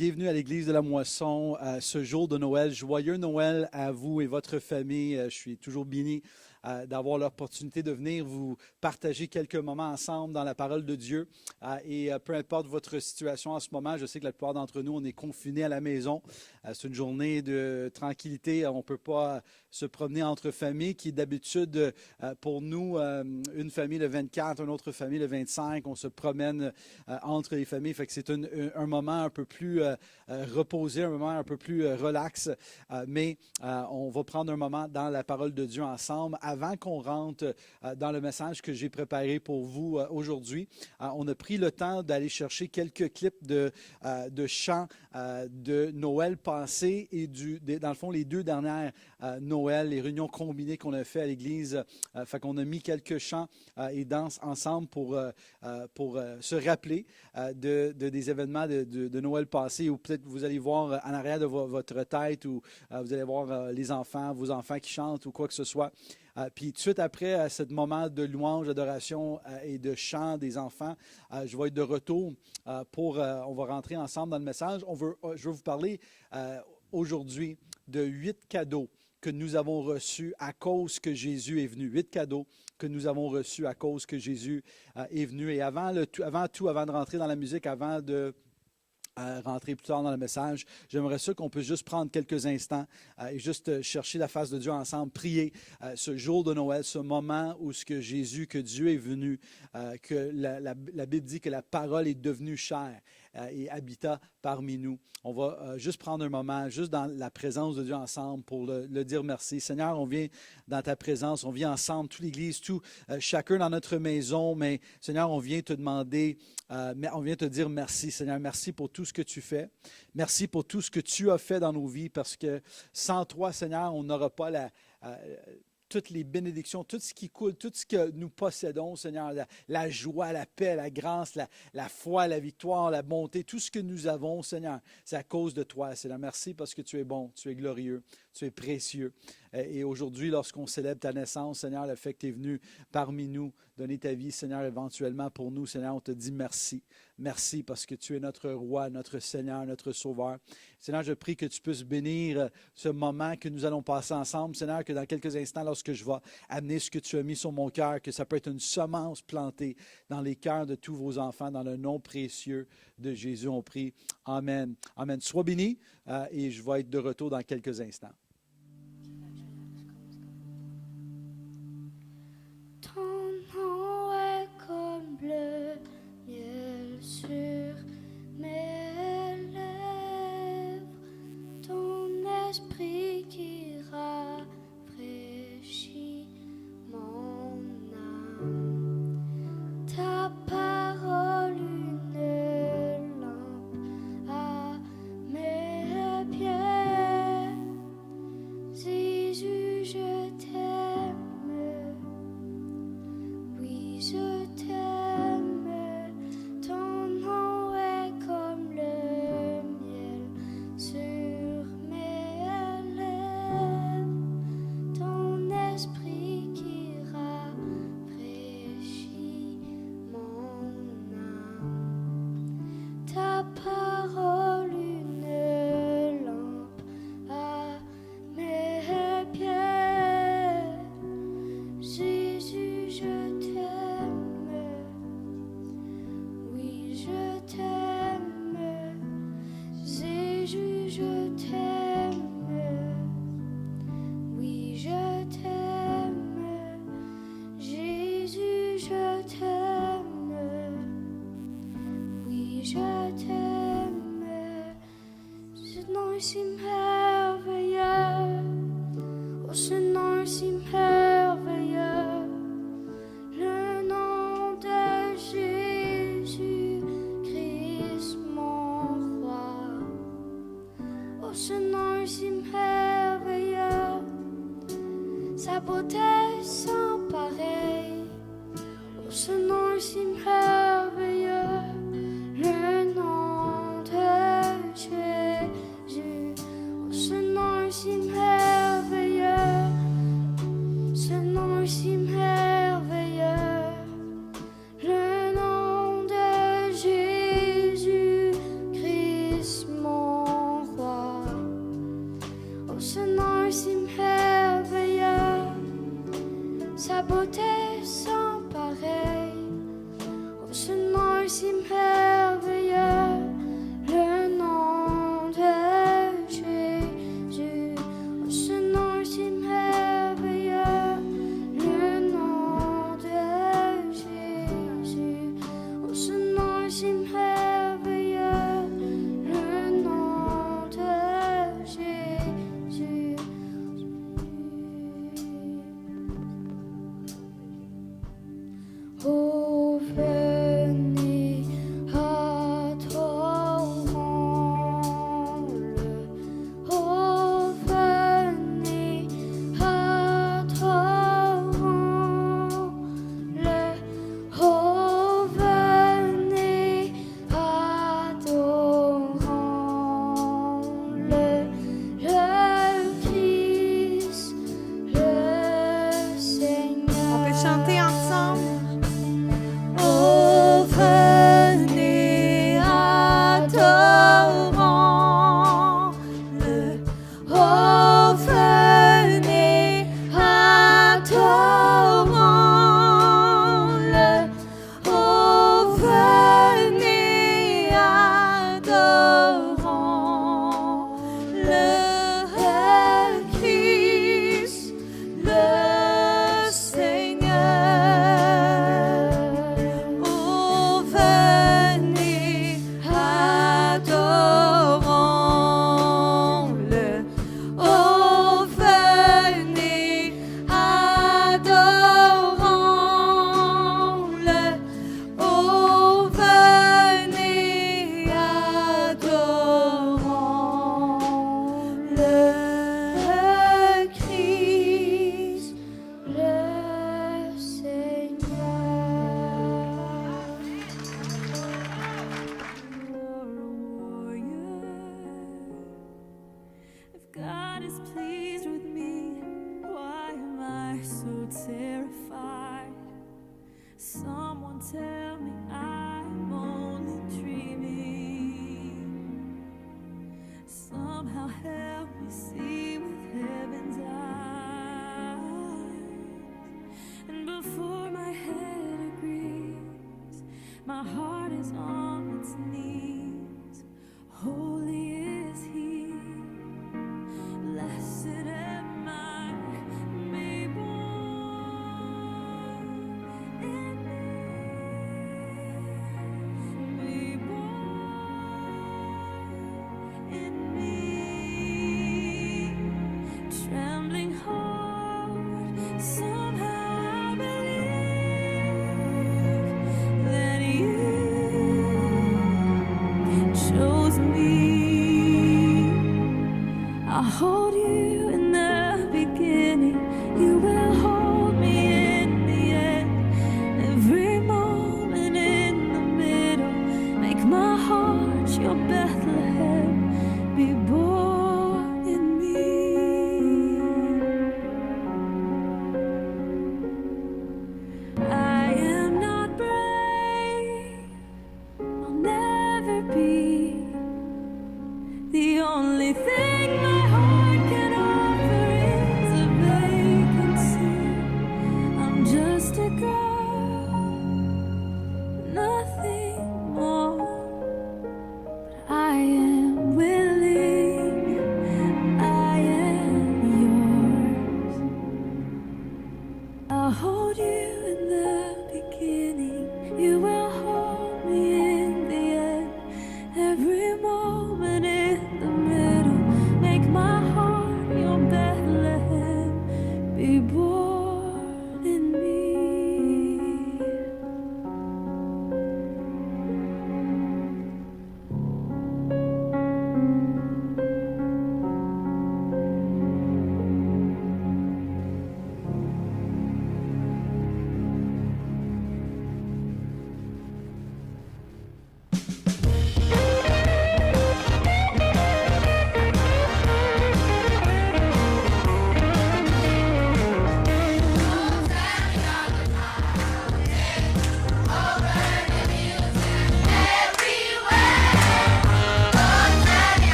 Bienvenue à l'Église de la Moisson, ce jour de Noël. Joyeux Noël à vous et votre famille. Je suis toujours béni d'avoir l'opportunité de venir vous partager quelques moments ensemble dans la parole de Dieu. Et peu importe votre situation en ce moment, je sais que la plupart d'entre nous, on est confinés à la maison. C'est une journée de tranquillité. On ne peut pas se promener entre familles, qui est d'habitude pour nous, une famille le 24, une autre famille le 25. On se promène entre les familles. Fait que c'est un moment un peu plus reposé, un moment un peu plus relax. Mais on va prendre un moment dans la parole de Dieu ensemble. Avant qu'on rentre dans le message que j'ai préparé pour vous aujourd'hui, on a pris le temps d'aller chercher quelques clips de chants de Noël passé et dans le fond, les deux dernières Noël, les réunions combinées qu'on a fait à l'Église. Fait qu'on a mis quelques chants et danses ensemble pour se rappeler des événements de Noël passé, ou peut-être vous allez voir en arrière de votre tête, ou vous allez voir les enfants, vos enfants qui chantent ou quoi que ce soit. Puis tout de suite après ce moment de louange, d'adoration et de chant des enfants, je vais être de retour on va rentrer ensemble dans le message. Je vais vous parler aujourd'hui de 8 cadeaux que nous avons reçus à cause que Jésus est venu. 8 cadeaux que nous avons reçus à cause que Jésus est venu. Et avant de rentrer dans la musique, avant de rentrer plus tard dans le message, j'aimerais ça qu'on puisse juste prendre quelques instants et juste chercher la face de Dieu ensemble, prier ce jour de Noël, ce moment où que Dieu est venu, que la Bible dit que la parole est devenue chair et habita parmi nous. On va juste prendre un moment, juste dans la présence de Dieu ensemble pour le dire merci. Seigneur, on vient dans ta présence, on vient ensemble, toute l'Église, chacun dans notre maison, mais Seigneur, on vient te demander, on vient te dire merci, Seigneur. Merci pour tout ce que tu fais. Merci pour tout ce que tu as fait dans nos vies, parce que sans toi, Seigneur, on n'aura pas toutes les bénédictions, tout ce qui coule, tout ce que nous possédons, Seigneur, la joie, la paix, la grâce, la foi, la victoire, la bonté, tout ce que nous avons, Seigneur, c'est à cause de toi, Seigneur. Merci parce que tu es bon, tu es glorieux, tu es précieux. Et aujourd'hui, lorsqu'on célèbre ta naissance, Seigneur, le fait que tu es venu parmi nous, donner ta vie, Seigneur, éventuellement pour nous, Seigneur, on te dit merci. Merci parce que tu es notre roi, notre Seigneur, notre Sauveur. Seigneur, je prie que tu puisses bénir ce moment que nous allons passer ensemble. Seigneur, que dans quelques instants, lorsque je vais amener ce que tu as mis sur mon cœur, que ça peut être une semence plantée dans les cœurs de tous vos enfants, dans le nom précieux de Jésus, on prie. Amen. Amen. Sois béni et je vais être de retour dans quelques instants. Ton nom est comme le miel sur mes lèvres, ton esprit qui rafraîchit mon âme, ta parole une lampe à mes pieds. Jésus, je t'aime, oui, je t'aime. Ton nom est comme le miel sur mes lèvres, ton esprit qui rafraîchit mon âme, ta parole une lampe à mes pieds. Jésus, je t'aime, oui, je t'aime. Jésus, je t'aime, oui, je t'aime. Jésus, je t'aime, oui, je t'aime. Ce nom est si merveilleux, oh, ce nom est si merveilleux, le nom de Jésus-Christ, mon roi. Oh, ce nom est si merveilleux, sa beauté sans pareil. Oh, ce nom est si merveilleux, le nom de Jésus. Oh, ce nom est si merveilleux, ce nom est si merveilleux, le nom de Jésus-Christ, mon Someone tell me I'm only dreaming. Somehow help me see with heaven's eyes. And before my head agrees, my heart is on its knees. Holy is He, blessed am I, made born in me, born in me. Trembling heart, somehow I believe that You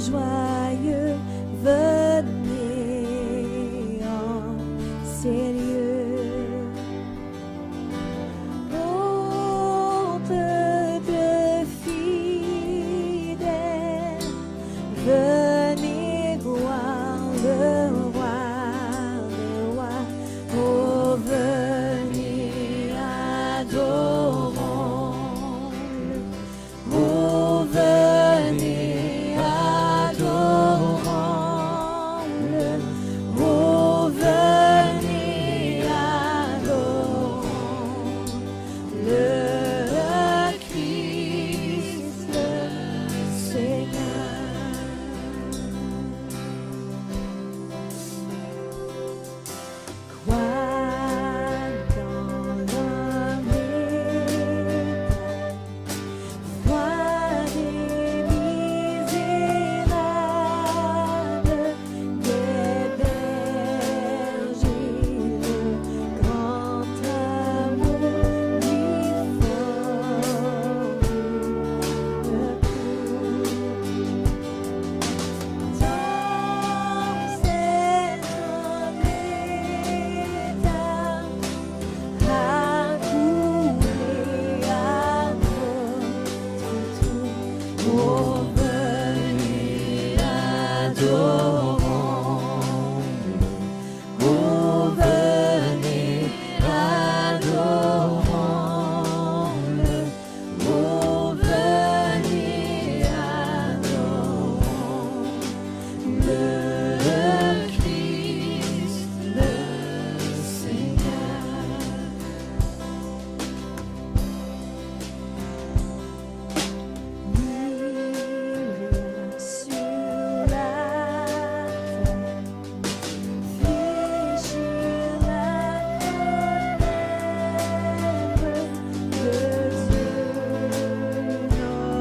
joyeux, venez en ces lieux. Ô peuple fidèle, venez voir le roi des rois. Oh, venez, adorons-le. Oh, venez, adorons-le. Oh, venez, adorons le Christ, le Seigneur. Crois dans l'homme foi des misérables, des bergers, le grand amour lui forme le dans cet homme à couler à notre tour. Oh, venez, adorons-le. Oh, venez, adorons-le. Oh, venez, adorons le Christ, le Seigneur. Lumière sur la terre, fléchir la colère de Dieu,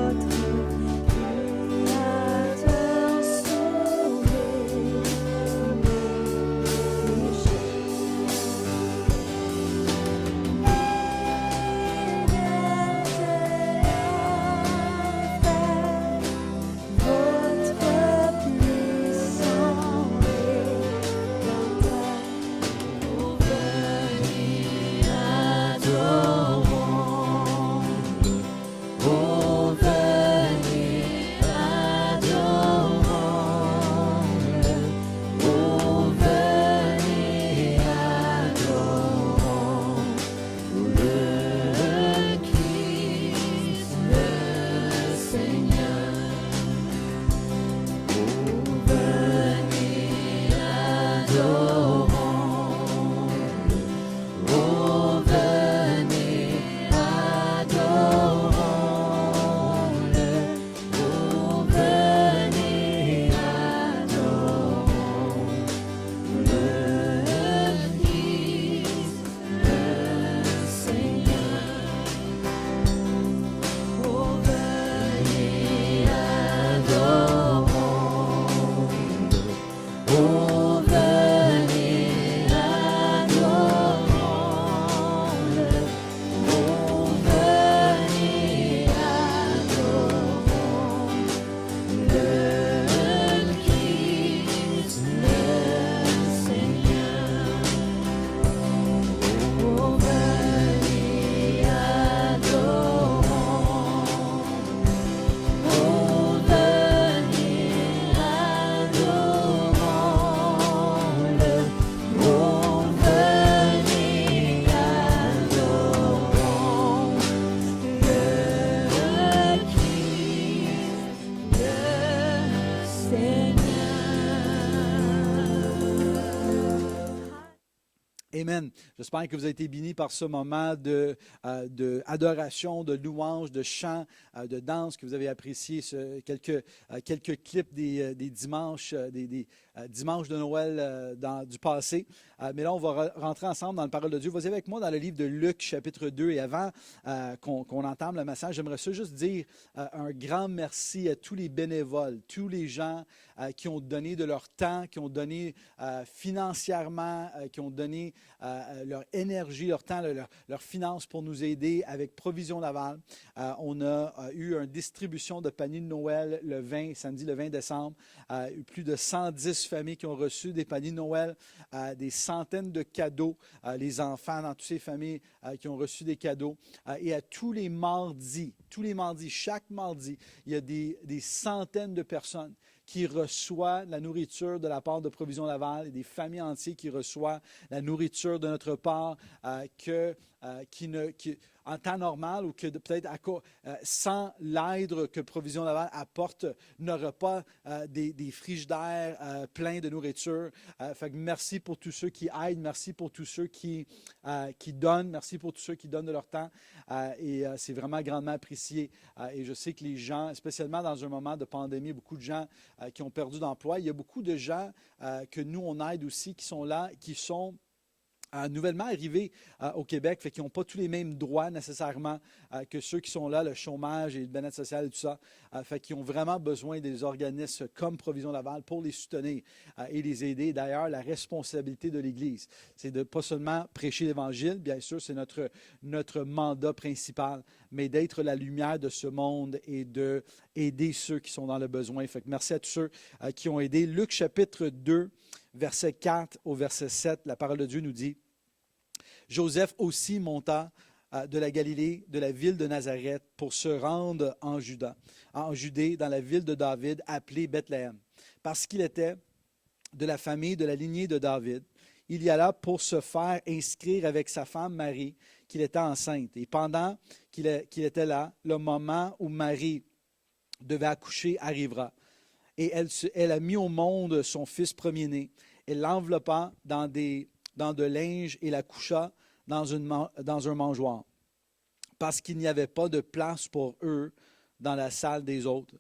notre Créateur sauvé nos votre puissant rédempteur. Oh, venez, adorons-le. Oh, venez, adorons-le. Oh, venez, adorons le Christ, le Seigneur. Oh, venez, adorons-le. Oh, venez, adorons-le. Oh, venez, adorons le Christ, le Seigneur. Oh, venez, adorons-le. Oh, venez, adorons-le. Oh, venez, adorons le Christ, le Seigneur. Oh, venez, adorons-le. Oh, venez, adorons-le. Oh, venez, adorons le Christ, le Seigneur. Amen. J'espère que vous avez été bénis par ce moment de adoration, de louange, de chant, de danse, que vous avez apprécié quelques clips des dimanches, des dimanches de Noël du passé. Mais là, on va rentrer ensemble dans la parole de Dieu. Vas-y avec moi dans le livre de Luc, chapitre 2. Et avant qu'on entame le message, j'aimerais ça juste dire un grand merci à tous les bénévoles, tous les gens qui ont donné de leur temps, qui ont donné financièrement, qui ont donné leur énergie, leur temps, leurs finances pour nous aider avec Provision Laval. On a eu une distribution de paniers de Noël samedi le 20 décembre. Plus de 110 familles qui ont reçu des paniers de Noël, des centaines de cadeaux, les enfants dans toutes ces familles qui ont reçu des cadeaux. Et à tous les mardis, chaque mardi, il y a des centaines de personnes qui reçoivent la nourriture de la part de Provision Laval et des familles entières qui reçoivent la nourriture de notre part en temps normal ou que peut-être sans l'aide que Provision Laval apporte, n'aura pas des frigidaires pleins de nourriture. Fait que merci pour tous ceux qui aident, merci pour tous ceux qui donnent, merci pour tous ceux qui donnent de leur temps. Et c'est vraiment grandement apprécié. Et je sais que les gens, spécialement dans un moment de pandémie, beaucoup de gens qui ont perdu d'emploi, il y a beaucoup de gens que nous, on aide aussi, qui sont là, qui sont nouvellement arrivés au Québec, fait qu'ils n'ont pas tous les mêmes droits nécessairement que ceux qui sont là, le chômage et le bien-être social et tout ça, fait qu'ils ont vraiment besoin des organismes comme Provision Laval pour les soutenir et les aider. D'ailleurs, la responsabilité de l'Église, c'est de pas seulement prêcher l'Évangile, bien sûr, c'est notre mandat principal, mais d'être la lumière de ce monde et d'aider ceux qui sont dans le besoin. Fait que merci à tous ceux qui ont aidé. Luc chapitre 2, verset 4 au verset 7, la parole de Dieu nous dit: Joseph aussi monta de la Galilée, de la ville de Nazareth, pour se rendre en Judée, dans la ville de David, appelée Bethléem, parce qu'il était de la famille de la lignée de David. Il y alla pour se faire inscrire avec sa femme Marie, qu'il était enceinte. Et pendant qu'il était là, le moment où Marie devait accoucher arrivera. Et elle a mis au monde son fils premier-né. Elle l'enveloppa dans de linge et la coucha dans un mangeoire, parce qu'il n'y avait pas de place pour eux dans la salle des autres.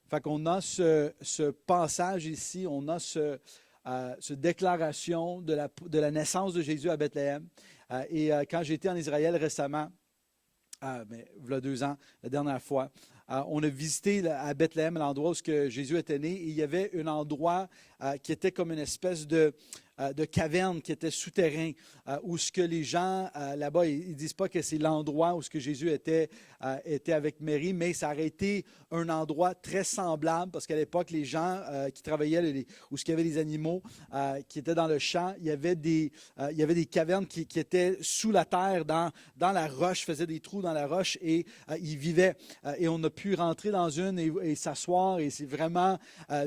Fait qu'on a ce passage ici, on a cette déclaration de la naissance de Jésus à Bethléem. Et quand j'étais en Israël récemment, il y a 2 ans, la dernière fois, on a visité à Bethléem l'endroit où Jésus était né. Et il y avait un endroit qui était comme une espèce de caverne qui était souterrain, où ce que les gens là-bas, ils ne disent pas que c'est l'endroit où ce que Jésus était avec Marie, mais ça aurait été un endroit très semblable, parce qu'à l'époque, les gens qui travaillaient, où il y avait les animaux qui étaient dans le champ, il y avait des cavernes qui étaient sous la terre, dans la roche, faisaient des trous dans la roche, et ils vivaient. Et on a pu rentrer dans une et s'asseoir, et c'est vraiment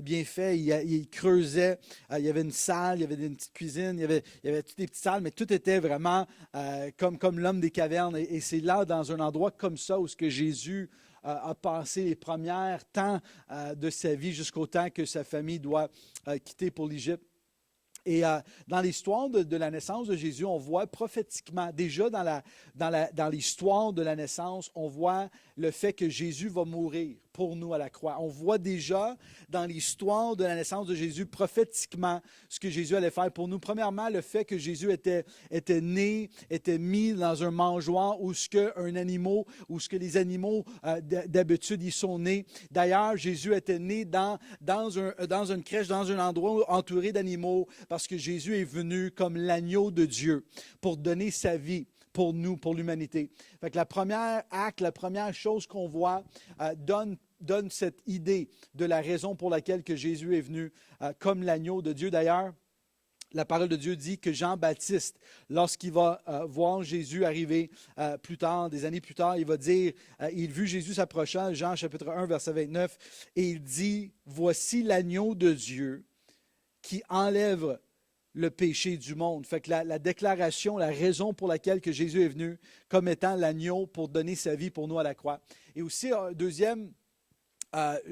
bien fait. Il creusait, il y avait une salle, il y avait une petite cuisine, il y avait toutes des petites salles, mais tout était vraiment comme l'homme des cavernes. Et c'est là, dans un endroit comme ça, où ce que Jésus a passé les premiers temps de sa vie, jusqu'au temps que sa famille doit quitter pour l'Égypte. Et dans l'histoire de la naissance de Jésus, on voit prophétiquement, déjà dans l'histoire de la naissance, on voit le fait que Jésus va mourir pour nous à la croix. On voit déjà dans l'histoire de la naissance de Jésus, prophétiquement, ce que Jésus allait faire pour nous. Premièrement, le fait que Jésus était né, était mis dans un mangeoire où les animaux d'habitude ils sont nés. D'ailleurs, Jésus était né dans une crèche, dans un endroit entouré d'animaux, parce que Jésus est venu comme l'agneau de Dieu pour donner sa vie pour nous, pour l'humanité. Fait que la première chose qu'on voit donne cette idée de la raison pour laquelle que Jésus est venu comme l'agneau de Dieu. D'ailleurs, la parole de Dieu dit que Jean-Baptiste, lorsqu'il va voir Jésus arriver plus tard, des années plus tard, il va dire, il vit Jésus s'approchant, Jean chapitre 1, verset 29, et il dit, « Voici l'agneau de Dieu qui enlève le péché du monde. » Fait que la déclaration, la raison pour laquelle que Jésus est venu comme étant l'agneau pour donner sa vie pour nous à la croix. Et aussi, deuxième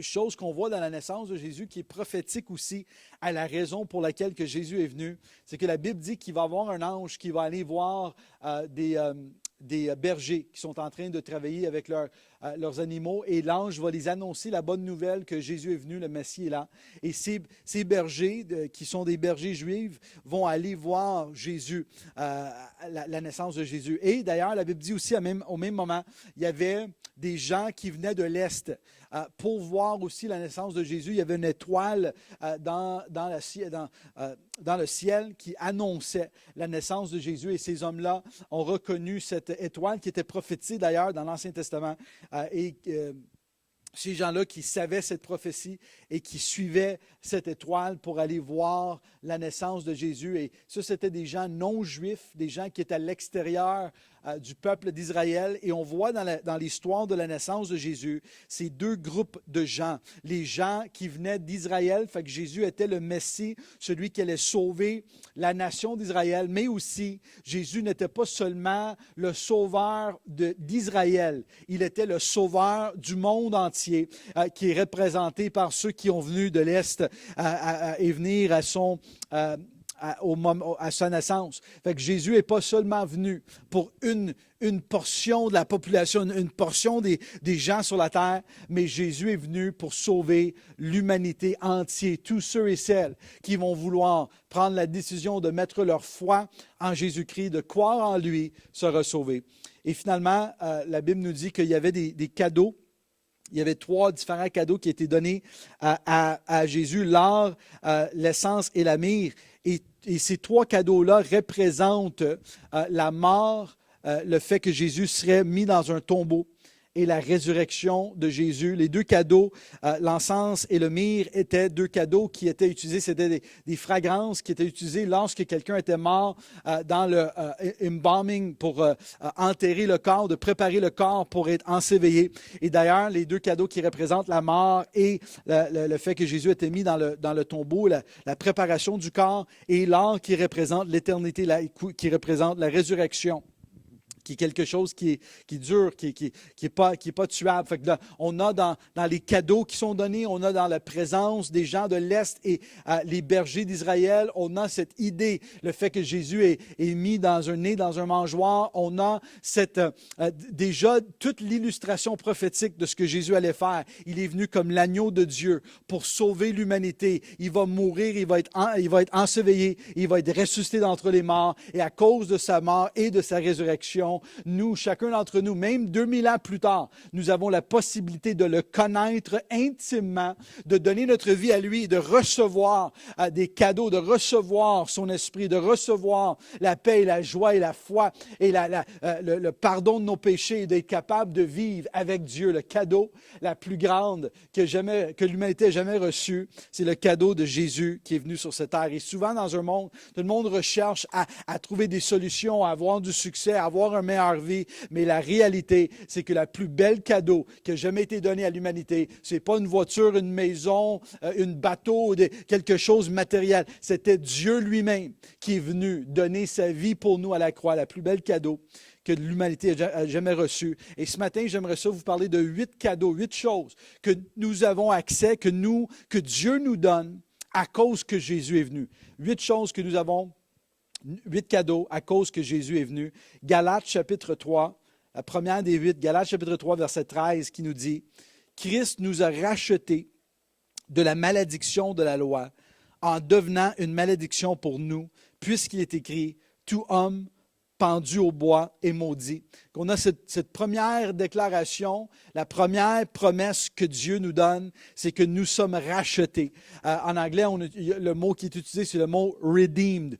chose qu'on voit dans la naissance de Jésus, qui est prophétique aussi à la raison pour laquelle que Jésus est venu, c'est que la Bible dit qu'il va y avoir un ange qui va aller voir des bergers qui sont en train de travailler avec leurs animaux, et l'ange va les annoncer la bonne nouvelle que Jésus est venu, le Messie est là. Et ces bergers, qui sont des bergers juifs, vont aller voir Jésus, la naissance de Jésus. Et d'ailleurs, la Bible dit aussi au même moment, il y avait des gens qui venaient de l'Est, pour voir aussi la naissance de Jésus. Il y avait une étoile dans le ciel qui annonçait la naissance de Jésus. Et ces hommes-là ont reconnu cette étoile qui était prophétisée d'ailleurs dans l'Ancien Testament. Ces gens-là qui savaient cette prophétie et qui suivaient cette étoile pour aller voir la naissance de Jésus. Et ça, c'était des gens non juifs, des gens qui étaient à l'extérieur du peuple d'Israël. Et on voit dans l'histoire de la naissance de Jésus, ces deux groupes de gens. Les gens qui venaient d'Israël, fait que Jésus était le Messie, celui qui allait sauver la nation d'Israël. Mais aussi, Jésus n'était pas seulement le sauveur d'Israël, il était le sauveur du monde entier, qui est représenté par ceux qui ont venu de l'Est et venir à sa naissance. Fait que Jésus n'est pas seulement venu pour une portion de la population, une portion des gens sur la terre, mais Jésus est venu pour sauver l'humanité entière, tous ceux et celles qui vont vouloir prendre la décision de mettre leur foi en Jésus-Christ, de croire en lui, sera sauvé. Et finalement, la Bible nous dit qu'il y avait des cadeaux. Il y avait 3 différents cadeaux qui étaient donnés à Jésus, l'or, l'essence et la myrrhe. Et ces 3 cadeaux-là représentent la mort, le fait que Jésus serait mis dans un tombeau et la résurrection de Jésus. Les 2 cadeaux, l'encens et le myrrhe, étaient 2 cadeaux qui étaient utilisés. C'était des fragrances qui étaient utilisées lorsque quelqu'un était mort dans le embalming pour enterrer le corps, de préparer le corps pour être enseveillé. Et d'ailleurs, les 2 cadeaux qui représentent la mort et le fait que Jésus était mis dans le tombeau, la préparation du corps, et l'or qui représente l'éternité, qui représente la résurrection, qui est quelque chose qui dure, qui est pas tuable. Fait que là, on a dans les cadeaux qui sont donnés, on a dans la présence des gens de l'Est et les bergers d'Israël, on a cette idée, le fait que Jésus est mis dans un mangeoire, on a déjà toute l'illustration prophétique de ce que Jésus allait faire. Il est venu comme l'agneau de Dieu pour sauver l'humanité. Il va mourir, il va être enseveli, il va être ressuscité d'entre les morts, et à cause de sa mort et de sa résurrection, nous, chacun d'entre nous, même 2000 ans plus tard, nous avons la possibilité de le connaître intimement, de donner notre vie à lui, de recevoir des cadeaux, de recevoir son esprit, de recevoir la paix et la joie et la foi et le pardon de nos péchés, et d'être capable de vivre avec Dieu. Le cadeau la plus grande que l'humanité ait jamais reçu, c'est le cadeau de Jésus qui est venu sur cette terre. Et souvent dans un monde, tout le monde recherche à trouver des solutions, à avoir du succès, à avoir un meilleure vie, mais la réalité, c'est que le plus bel cadeau qui a jamais été donné à l'humanité, c'est pas une voiture, une maison, une bateau, quelque chose de matériel. C'était Dieu lui-même qui est venu donner sa vie pour nous à la croix, le plus bel cadeau que l'humanité a jamais reçu. Et ce matin, j'aimerais ça vous parler de 8 cadeaux, 8 choses que nous avons accès, que Dieu nous donne à cause que Jésus est venu. 8 choses que nous avons, 8 cadeaux à cause que Jésus est venu. Galates chapitre 3, la première des 8, Galates chapitre 3, verset 13, qui nous dit « Christ nous a rachetés de la malédiction de la loi en devenant une malédiction pour nous, puisqu'il est écrit « Tout homme pendu au bois est maudit ». On a cette première déclaration, la première promesse que Dieu nous donne, c'est que nous sommes rachetés. En anglais, le mot qui est utilisé, c'est le mot « redeemed ».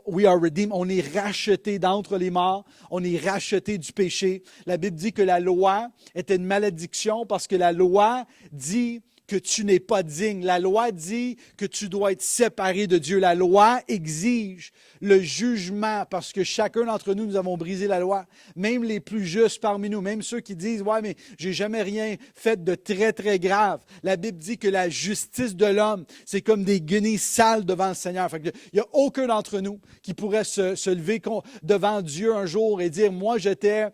We are redeemed. On est rachetés d'entre les morts, on est rachetés du péché. La Bible dit que la loi était une malédiction parce que la loi dit que tu n'es pas digne. La loi dit que tu dois être séparé de Dieu. La loi exige le jugement parce que chacun d'entre nous, nous avons brisé la loi. Même les plus justes parmi nous, même ceux qui disent « Ouais, mais j'ai jamais rien fait de très, très grave ». La Bible dit que la justice de l'homme, c'est comme des guenilles sales devant le Seigneur. Fait que il n'y a aucun d'entre nous qui pourrait se lever devant Dieu un jour et dire « Moi, j'étais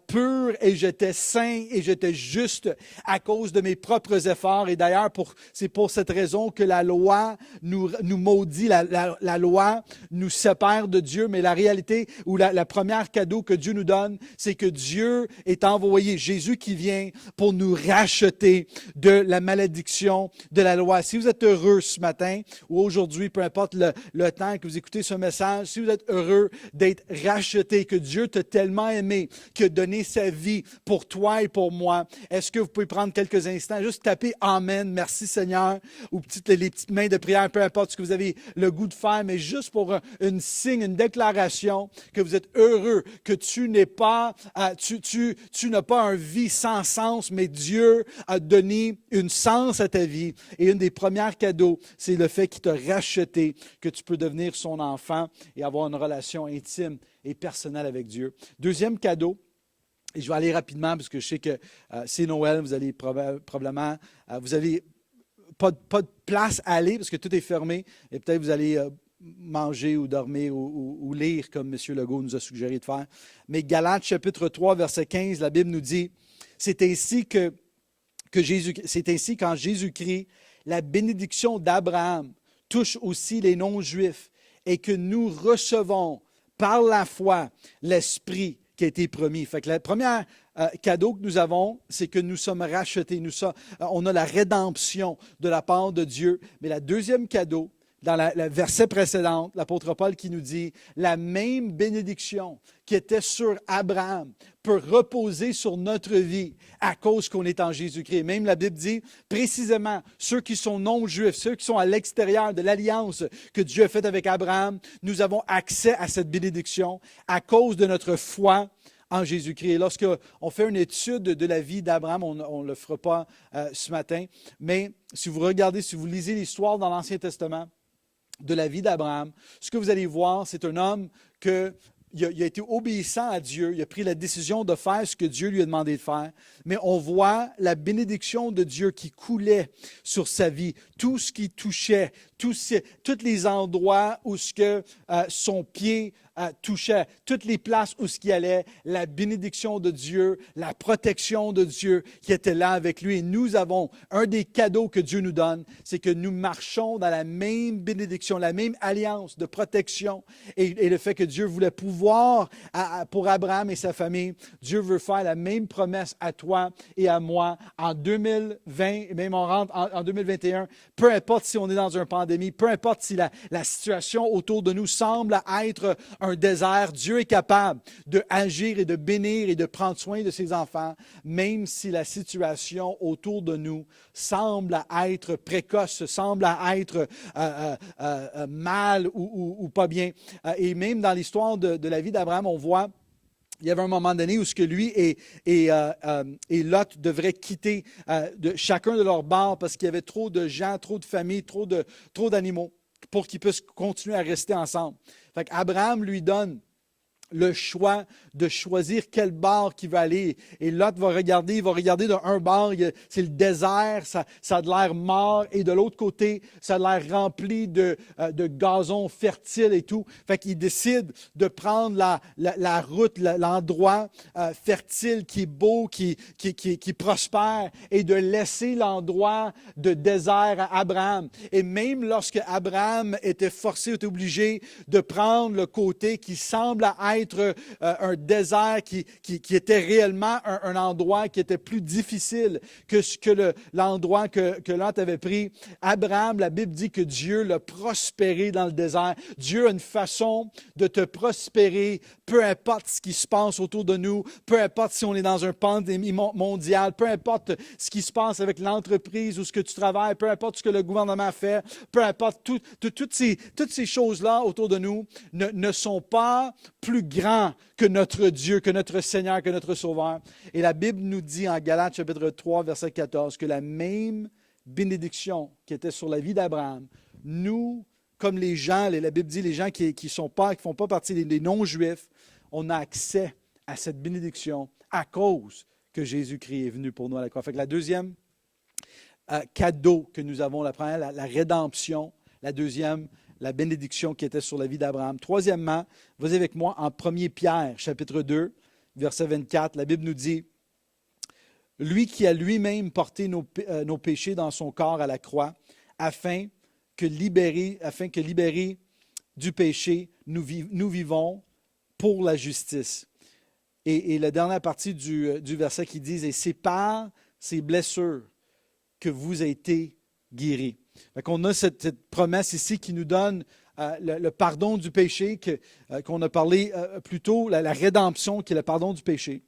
pur et j'étais saint et j'étais juste à cause de mes propres efforts et d'ailleurs, c'est pour cette raison que la loi nous maudit, la loi nous sépare de Dieu. Mais la réalité, ou la première cadeau que Dieu nous donne, c'est que Dieu est envoyé, Jésus qui vient pour nous racheter de la malédiction de la loi. Si vous êtes heureux ce matin ou aujourd'hui, peu importe le temps que vous écoutez ce message, si vous êtes heureux d'être racheté, que Dieu t'a tellement aimé, qu'il a donné sa vie pour toi et pour moi, est-ce que vous pouvez prendre quelques instants, juste taper « Amen », « Merci Seigneur » ou les petites mains de prière, peu importe ce que vous avez le goût de faire, mais juste pour une signe, une déclaration que vous êtes heureux, que tu n'es pas, tu n'as pas une vie sans sens, mais Dieu a donné une sens à ta vie. Et une des premières cadeaux, c'est le fait qu'il t'a racheté, que tu peux devenir son enfant et avoir une relation intime et personnelle avec Dieu. Deuxième cadeau, et je vais aller rapidement parce que je sais que c'est Noël, vous allez probablement, vous n'avez pas de place à aller parce que tout est fermé et peut-être vous allez manger ou dormir ou lire comme M. Legault nous a suggéré de faire. Mais Galates chapitre 3, verset 15, la Bible nous dit, c'est ainsi qu'en Jésus-Christ, la bénédiction d'Abraham touche aussi les non-juifs et que nous recevons par la foi l'Esprit qui a été promis. Fait que le premier cadeau que nous avons, c'est que nous sommes rachetés. On a la rédemption de la part de Dieu. Mais le deuxième cadeau, dans le verset précédent, l'apôtre Paul qui nous dit « La même bénédiction qui était sur Abraham peut reposer sur notre vie à cause qu'on est en Jésus-Christ. » Même la Bible dit précisément, ceux qui sont non-juifs, ceux qui sont à l'extérieur de l'alliance que Dieu a faite avec Abraham, nous avons accès à cette bénédiction à cause de notre foi en Jésus-Christ. Et lorsqu'on fait une étude de la vie d'Abraham, on ne le fera pas ce matin, mais si vous regardez, si vous lisez l'histoire dans l'Ancien Testament, de la vie d'Abraham, ce que vous allez voir, c'est un homme il a été obéissant à Dieu, il a pris la décision de faire ce que Dieu lui a demandé de faire, mais on voit la bénédiction de Dieu qui coulait sur sa vie, tout ce qui touchait, tous les endroits où son pied touchait, toutes les places où ce qui allait, la bénédiction de Dieu, la protection de Dieu qui était là avec lui. Et nous avons un des cadeaux que Dieu nous donne, c'est que nous marchons dans la même bénédiction, la même alliance de protection et le fait que Dieu voulait pouvoir pour Abraham et sa famille, Dieu veut faire la même promesse à toi et à moi en 2020, même on rentre en 2021, peu importe si on est dans une pandémie, peu importe si la situation autour de nous semble être un désert, Dieu est capable d'agir et de bénir et de prendre soin de ses enfants, même si la situation autour de nous semble être précoce, semble être mal ou pas bien. Et même dans l'histoire de la vie d'Abraham, on voit il y avait un moment donné où ce que lui et Lot devraient quitter chacun de leurs bords parce qu'il y avait trop de gens, trop de familles, trop d'animaux pour qu'ils puissent continuer à rester ensemble. Fait qu'Abraham lui donne le choix de choisir quel bar qu'il va aller. Et Lot va regarder d'un bar, c'est le désert, ça a de l'air mort, et de l'autre côté, ça a l'air rempli de gazon fertile et tout. Fait qu'il décide de prendre la route, l'endroit fertile qui est beau, qui prospère, et de laisser l'endroit de désert à Abraham. Et même lorsque Abraham était obligé de prendre le côté qui semble être un désert qui était réellement un endroit qui était plus difficile que l'endroit que Lot avait pris. Abraham, la Bible dit que Dieu l'a prospéré dans le désert. Dieu a une façon de te prospérer, peu importe ce qui se passe autour de nous, peu importe si on est dans une pandémie mondiale, peu importe ce qui se passe avec l'entreprise ou ce que tu travailles, peu importe ce que le gouvernement fait, peu importe, toutes ces choses-là autour de nous ne sont pas plus grand que notre Dieu, que notre Seigneur, que notre Sauveur. Et la Bible nous dit en Galates chapitre 3, verset 14, que la même bénédiction qui était sur la vie d'Abraham, nous, comme les gens, la Bible dit les gens qui ne font pas partie des non-juifs, on a accès à cette bénédiction à cause que Jésus-Christ est venu pour nous à la croix. Fait que la deuxième cadeau que nous avons, la première, la rédemption, la deuxième, la bénédiction qui était sur la vie d'Abraham. Troisièmement, vas-y avec moi en 1 Pierre, chapitre 2, verset 24. La Bible nous dit lui qui a lui-même porté nos péchés dans son corps à la croix, afin que libérés du péché, nous vivons pour la justice. Et la dernière partie du verset qui dit « Et c'est par ces blessures que vous avez été guéris. » On a cette promesse ici qui nous donne le pardon du péché qu'on a parlé plus tôt, la rédemption qui est le pardon du péché.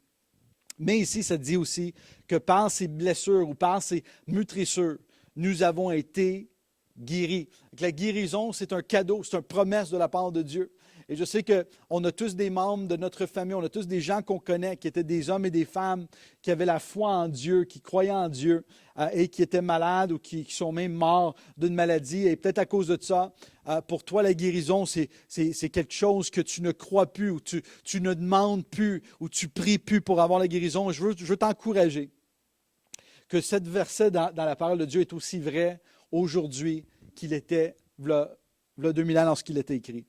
Mais ici, ça dit aussi que par ces blessures ou par ces meurtrissures, nous avons été guéris. La guérison, c'est un cadeau, c'est une promesse de la part de Dieu. Et je sais qu'on a tous des membres de notre famille, on a tous des gens qu'on connaît, qui étaient des hommes et des femmes, qui avaient la foi en Dieu, qui croyaient en Dieu et qui étaient malades ou qui sont même morts d'une maladie. Et peut-être à cause de ça, pour toi, la guérison, c'est quelque chose que tu ne crois plus ou tu ne demandes plus ou tu pries plus pour avoir la guérison. Je veux t'encourager que ce verset dans la parole de Dieu est aussi vrai aujourd'hui qu'il était il y a 2000 ans lorsqu'il était écrit.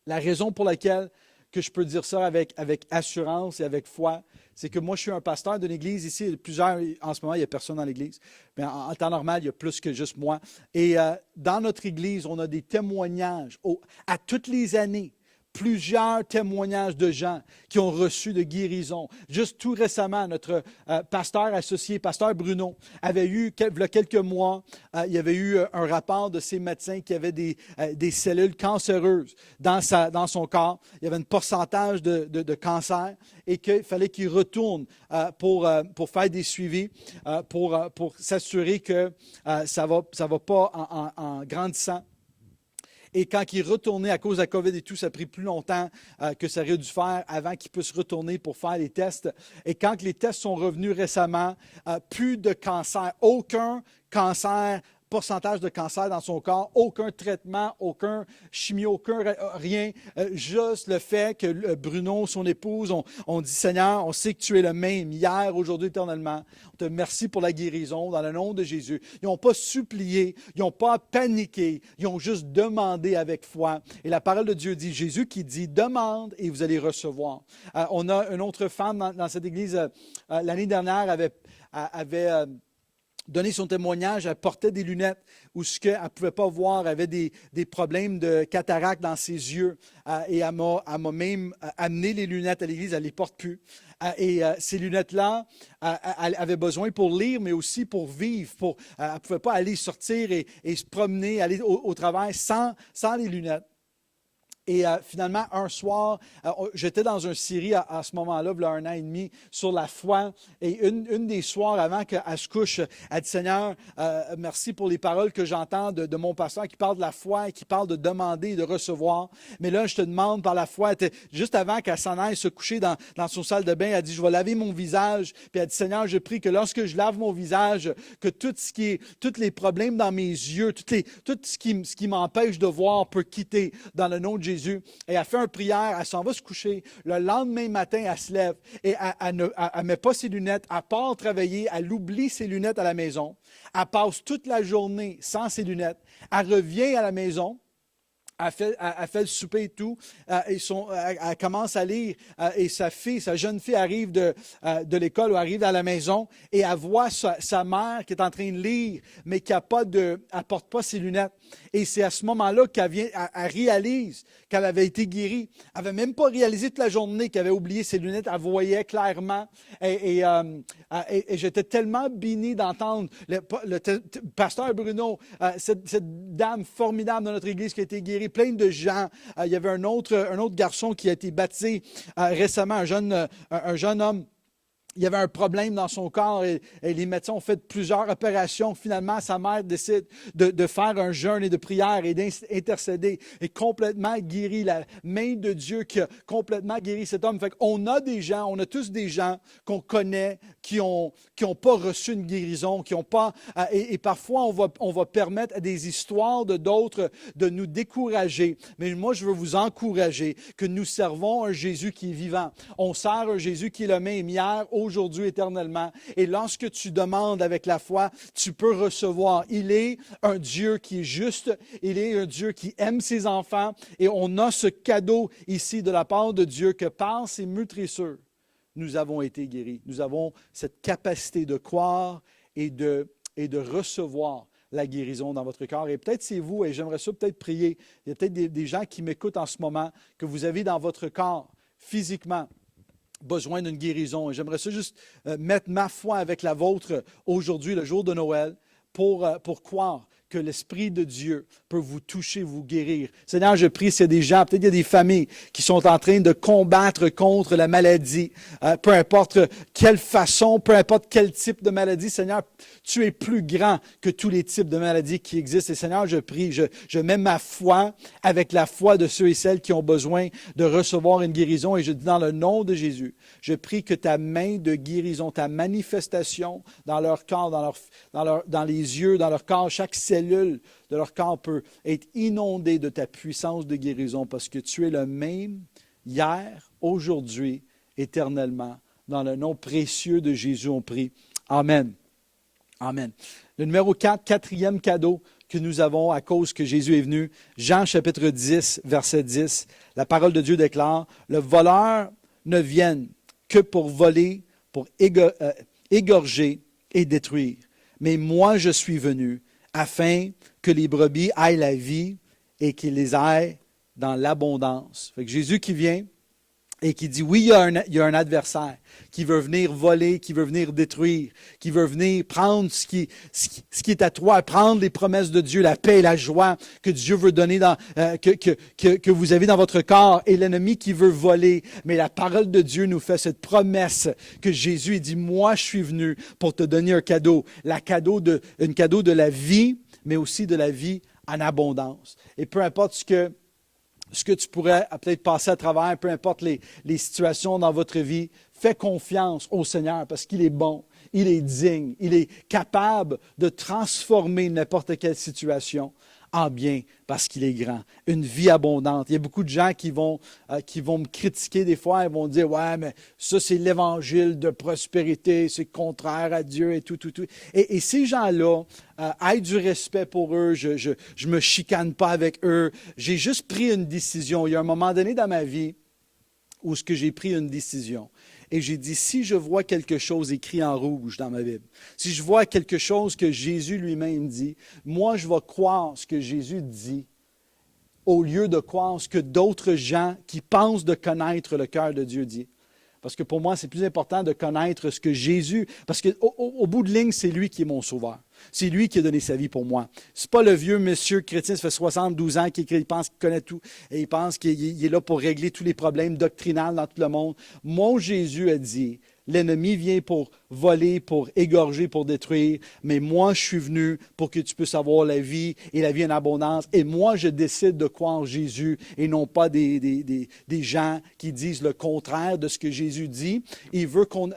La raison pour laquelle que je peux dire ça avec assurance et avec foi, c'est que moi, je suis un pasteur d'une église ici. En ce moment, il n'y a personne dans l'église. Mais en temps normal, il y a plus que juste moi. Et dans notre église, on a des témoignages à toutes les années. Plusieurs témoignages de gens qui ont reçu de guérison. Juste tout récemment, notre pasteur associé, pasteur Bruno, avait eu, il y a quelques mois, il y avait eu un rapport de ses médecins qui avaient des cellules cancéreuses dans son corps. Il y avait un pourcentage de cancer et qu'il fallait qu'il retourne pour faire des suivis, pour s'assurer que ça va pas en grandissant. Et quand il est retourné à cause de la COVID et tout, ça a pris plus longtemps que ça aurait dû faire avant qu'il puisse retourner pour faire les tests. Et quand les tests sont revenus récemment, plus de cancer, aucun cancer, pourcentage de cancer dans son corps, aucun traitement, aucun chimio, rien. Juste le fait que Bruno, son épouse, on dit « Seigneur, on sait que tu es le même hier, aujourd'hui, éternellement. On te remercie pour la guérison dans le nom de Jésus. » Ils n'ont pas supplié, ils n'ont pas paniqué, ils ont juste demandé avec foi. Et la parole de Dieu dit, Jésus qui dit « Demande et vous allez recevoir. » On a une autre femme dans cette église, l'année dernière, avait donné son témoignage, elle portait des lunettes où ce qu'elle ne pouvait pas voir, elle avait des problèmes de cataracte dans ses yeux et elle m'a même amené les lunettes à l'église, elle ne les porte plus. Et ces lunettes-là, elle avait besoin pour lire, mais aussi pour vivre. Elle ne pouvait pas aller sortir et se promener, aller au travail sans les lunettes. Et finalement, un soir, j'étais dans une série à ce moment-là, il y a 1 an et demi, sur la foi. Et une des soirs avant qu'elle se couche, elle dit « Seigneur, merci pour les paroles que j'entends de mon pasteur qui parle de la foi et qui parle de demander et de recevoir. Mais là, je te demande par la foi, juste avant qu'elle s'en aille se coucher dans son salle de bain, elle dit « Je vais laver mon visage. » Puis elle dit « Seigneur, je prie que lorsque je lave mon visage, que tous les problèmes dans mes yeux, tout ce qui m'empêche de voir peut quitter dans le nom de Jésus. » Et elle fait une prière, elle s'en va se coucher. Le lendemain matin, elle se lève et elle ne met pas ses lunettes, elle part travailler, elle oublie ses lunettes à la maison. Elle passe toute la journée sans ses lunettes. Elle revient à la maison. Elle fait le souper et tout, elle commence à lire et sa jeune fille arrive de l'école ou arrive à la maison et elle voit sa mère qui est en train de lire mais qui elle porte pas ses lunettes. Et c'est à ce moment-là elle réalise qu'elle avait été guérie. Elle n'avait même pas réalisé toute la journée qu'elle avait oublié ses lunettes, elle voyait clairement. Et j'étais tellement béni d'entendre le pasteur Bruno, cette dame formidable de notre église qui a été guérie, plein de gens. Il y avait un autre garçon qui a été baptisé récemment, un jeune homme. Il y avait un problème dans son corps et les médecins ont fait plusieurs opérations. Finalement, sa mère décide de faire un jeûne et de prière et d'intercéder et complètement guéri. La main de Dieu qui a complètement guéri cet homme. Fait qu'on a tous des gens qu'on connaît qui ont pas reçu une guérison, qui ont pas. Et parfois, on va permettre à des histoires de d'autres de nous décourager. Mais moi, je veux vous encourager que nous servons un Jésus qui est vivant. On sert un Jésus qui est le même hier, aujourd'hui, éternellement. Et lorsque tu demandes avec la foi, tu peux recevoir. Il est un Dieu qui est juste. Il est un Dieu qui aime ses enfants. Et on a ce cadeau ici de la part de Dieu que par ses meurtrissures, nous avons été guéris. Nous avons cette capacité de croire et de recevoir la guérison dans votre corps. Et peut-être c'est vous, et j'aimerais ça peut-être prier. Il y a peut-être des gens qui m'écoutent en ce moment, que vous avez dans votre corps, physiquement, besoin d'une guérison. Et j'aimerais ça juste mettre ma foi avec la vôtre aujourd'hui, le jour de Noël, pour croire que l'Esprit de Dieu peut vous toucher, vous guérir. Seigneur, je prie, s'il y a des gens, peut-être il y a des familles qui sont en train de combattre contre la maladie, peu importe quelle façon, peu importe quel type de maladie, Seigneur, tu es plus grand que tous les types de maladies qui existent. Et Seigneur, je prie, je mets ma foi avec la foi de ceux et celles qui ont besoin de recevoir une guérison. Et je dis dans le nom de Jésus, je prie que ta main de guérison, ta manifestation dans leur corps, dans les yeux, dans leur corps, chaque cellule de leur corps peut être inondée de ta puissance de guérison parce que tu es le même hier, aujourd'hui, éternellement. Dans le nom précieux de Jésus, on prie. Amen. Amen. Le numéro 4, quatrième cadeau que nous avons à cause que Jésus est venu. Jean chapitre 10, verset 10. La parole de Dieu déclare, « Le voleur ne vient que pour voler, pour égorger et détruire. Mais moi, je suis venu afin que les brebis aient la vie et qu'ils les aient dans l'abondance. » Fait que Jésus qui vient et qui dit, oui, il y a un adversaire qui veut venir voler, qui veut venir détruire, qui veut venir prendre ce qui est à toi, prendre les promesses de Dieu, la paix et la joie que Dieu veut donner, que vous avez dans votre corps, et l'ennemi qui veut voler. Mais la parole de Dieu nous fait cette promesse que Jésus dit, moi je suis venu pour te donner un cadeau, un cadeau de la vie, mais aussi de la vie en abondance. Et peu importe ce que tu pourrais peut-être passer à travers, peu importe les situations dans votre vie, fais confiance au Seigneur parce qu'il est bon, il est digne, il est capable de transformer n'importe quelle situation en bien parce qu'il est grand. Une vie abondante. Il y a beaucoup de gens qui vont me critiquer des fois, ils vont dire « Ouais, mais ça c'est l'évangile de prospérité, c'est contraire à Dieu et tout. » Et ces gens-là, aie du respect pour eux, je me chicane pas avec eux. J'ai juste pris une décision. Il y a un moment donné dans ma vie où j'ai pris une décision. Et j'ai dit, si je vois quelque chose écrit en rouge dans ma Bible, si je vois quelque chose que Jésus lui-même dit, moi, je vais croire ce que Jésus dit au lieu de croire ce que d'autres gens qui pensent de connaître le cœur de Dieu disent. Parce que pour moi, c'est plus important de connaître ce que Jésus... Parce qu'au bout de ligne, c'est lui qui est mon sauveur. C'est lui qui a donné sa vie pour moi. Ce n'est pas le vieux monsieur chrétien, ça fait 72 ans qu'il pense qu'il connaît tout et il pense qu'il est là pour régler tous les problèmes doctrinaux dans tout le monde. Mon Jésus a dit, l'ennemi vient pour voler, pour égorger, pour détruire, mais moi je suis venu pour que tu puisses avoir la vie et la vie en abondance. Et moi je décide de croire en Jésus et non pas des gens qui disent le contraire de ce que Jésus dit. Il veut qu'on...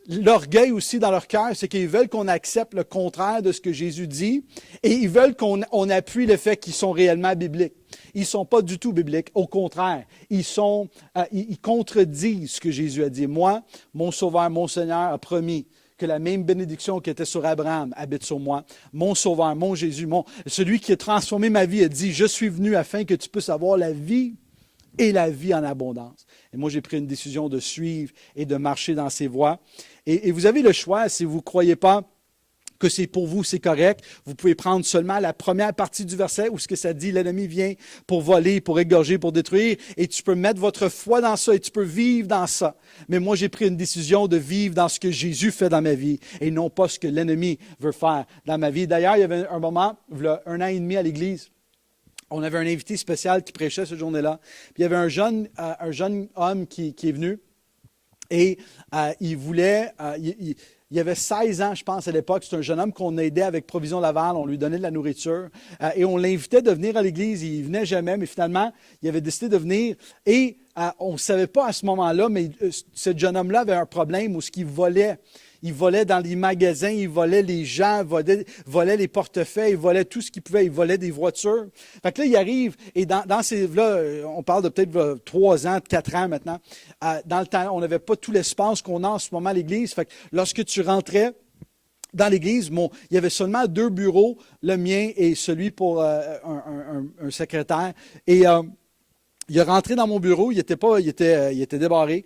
L'orgueil aussi dans leur cœur, c'est qu'ils veulent qu'on accepte le contraire de ce que Jésus dit et ils veulent qu'on appuie le fait qu'ils sont réellement bibliques. Ils ne sont pas du tout bibliques. Au contraire, ils contredisent ce que Jésus a dit. Moi, mon Sauveur, mon Seigneur a promis que la même bénédiction qui était sur Abraham habite sur moi. Mon Sauveur, mon Jésus, celui qui a transformé ma vie a dit, je suis venu afin que tu puisses avoir la vie et la vie en abondance. Et moi, j'ai pris une décision de suivre et de marcher dans ses voies. Et vous avez le choix, si vous ne croyez pas que c'est pour vous, c'est correct. Vous pouvez prendre seulement la première partie du verset où ce que ça dit, l'ennemi vient pour voler, pour égorger, pour détruire. Et tu peux mettre votre foi dans ça et tu peux vivre dans ça. Mais moi, j'ai pris une décision de vivre dans ce que Jésus fait dans ma vie et non pas ce que l'ennemi veut faire dans ma vie. D'ailleurs, il y avait un moment, il y a 1 an et demi à l'église, on avait un invité spécial qui prêchait cette journée-là. Puis il y avait un jeune homme qui est venu et il avait 16 ans, je pense, à l'époque. C'est un jeune homme qu'on aidait avec Provision Laval. On lui donnait de la nourriture. Et on l'invitait de venir à l'église. Il ne venait jamais, mais finalement, il avait décidé de venir. Et on ne savait pas à ce moment-là, mais ce jeune homme-là avait un problème où ce qu'il volait. Il volait dans les magasins, il volait les gens, volait les portefeuilles, il volait tout ce qu'il pouvait, il volait des voitures. Fait que là, il arrive, et dans ces... Là, on parle de peut-être 3 ans, 4 ans maintenant. Dans le temps, on n'avait pas tout l'espace qu'on a en ce moment à l'église. Fait que lorsque tu rentrais dans l'église, il y avait seulement 2 bureaux, le mien et celui pour un secrétaire. il est rentré dans mon bureau, il était débarré,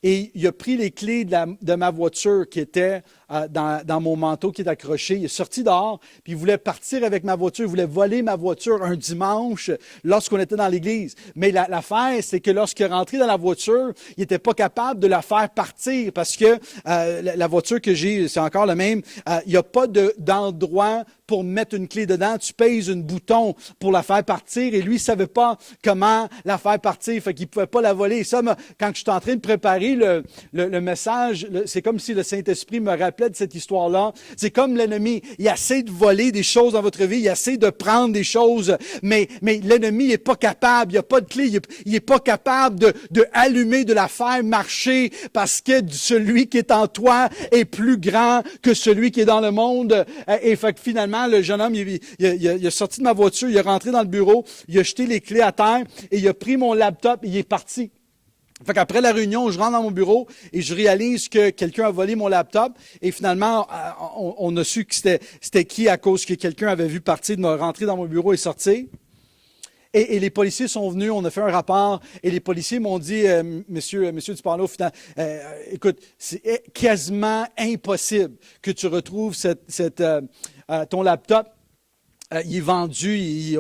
et il a pris les clés de ma voiture qui était dans mon manteau qui est accroché. Il est sorti dehors, puis il voulait partir avec ma voiture, il voulait voler ma voiture un dimanche lorsqu'on était dans l'église. Mais l'affaire, c'est que lorsqu'il est rentré dans la voiture, il n'était pas capable de la faire partir parce que la voiture que j'ai, c'est encore le même, il n'y a pas d'endroit pour mettre une clé dedans. Tu pèses un bouton pour la faire partir et lui, il ne savait pas comment la faire partir, fait qu'il ne pouvait pas la voler. Et ça, quand je suis en train de préparer le message, c'est comme si le Saint-Esprit me rappelait de cette histoire-là. C'est comme l'ennemi, il essaie de voler des choses dans votre vie, il essaie de prendre des choses, mais l'ennemi n'est pas capable, il n'y a pas de clé, il n'est pas capable de allumer, de la faire marcher, parce que celui qui est en toi est plus grand que celui qui est dans le monde. Et fait que finalement, le jeune homme, il est sorti de ma voiture, il est rentré dans le bureau, il a jeté les clés à terre, et il a pris mon laptop et il est parti. Fait qu'après la réunion, je rentre dans mon bureau et je réalise que quelqu'un a volé mon laptop. Et finalement, on a su que c'était qui à cause que quelqu'un avait vu partir de me rentrer dans mon bureau et sortir. Et les policiers sont venus, on a fait un rapport et les policiers m'ont dit, Monsieur Duparleau, écoute, c'est quasiment impossible que tu retrouves ton laptop. Il est vendu,